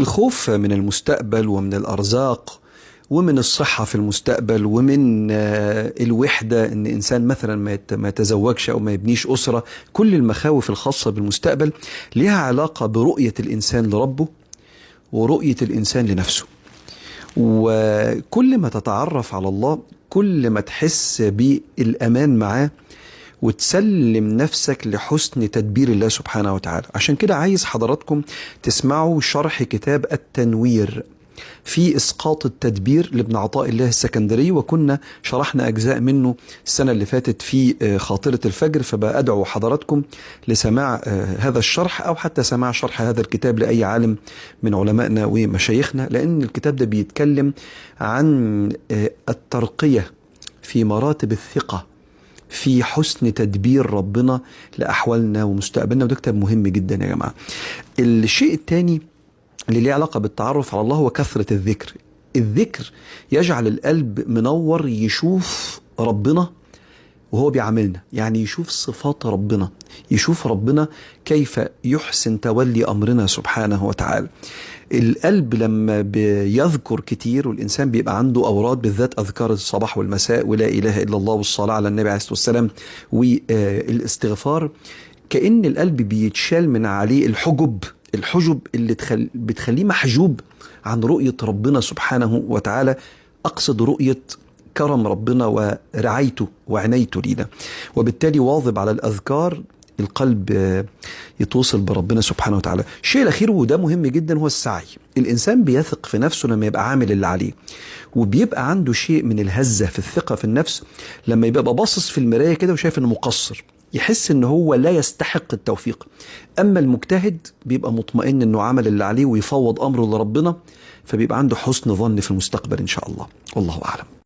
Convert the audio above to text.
الخوف من المستقبل ومن الأرزاق ومن الصحة في المستقبل ومن الوحدة، إن إنسان مثلا ما يتزوجش أو ما يبنيش أسرة. كل المخاوف الخاصة بالمستقبل لها علاقة برؤية الإنسان لربه ورؤية الإنسان لنفسه. وكل ما تتعرف على الله كل ما تحس بالأمان معاه وتسلم نفسك لحسن تدبير الله سبحانه وتعالى. عشان كده عايز حضراتكم تسمعوا شرح كتاب التنوير في إسقاط التدبير لابن عطاء الله السكندري، وكنا شرحنا أجزاء منه السنة اللي فاتت في خاطرة الفجر، فبأدعو حضراتكم لسماع هذا الشرح أو حتى سماع شرح هذا الكتاب لأي عالم من علمائنا ومشايخنا، لأن الكتاب ده بيتكلم عن الترقية في مراتب الثقة في حسن تدبير ربنا لأحوالنا ومستقبلنا، وده كتاب مهم جدا يا جماعة. الشيء الثاني اللي ليه علاقة بالتعرف على الله هو كثرة الذكر. الذكر يجعل القلب منور، يشوف ربنا وهو بيعاملنا، يعني يشوف صفات ربنا، يشوف ربنا كيف يحسن تولي أمرنا سبحانه وتعالى. القلب لما بيذكر كتير، والإنسان بيبقى عنده أوراد، بالذات أذكار الصباح والمساء ولا إله إلا الله والصلاة على النبي عليه الصلاة والسلام والاستغفار، كأن القلب بيتشال من عليه الحجب اللي بتخليه محجوب عن رؤية ربنا سبحانه وتعالى. أقصد رؤية كرم ربنا ورعايته وعنايته لينا، وبالتالي واظب على الأذكار القلب يتوصل بربنا سبحانه وتعالى. الشيء الأخير وده مهم جدا هو السعي. الإنسان بيثق في نفسه لما يبقى عامل اللي عليه، وبيبقى عنده شيء من الهزة في الثقة في النفس لما يبقى باصص في المراية كده وشايف إنه مقصر، يحس إنه هو لا يستحق التوفيق. أما المجتهد بيبقى مطمئن إنه عمل اللي عليه ويفوض أمره لربنا، فبيبقى عنده حسن ظن في المستقبل إن شاء الله. والله أعلم.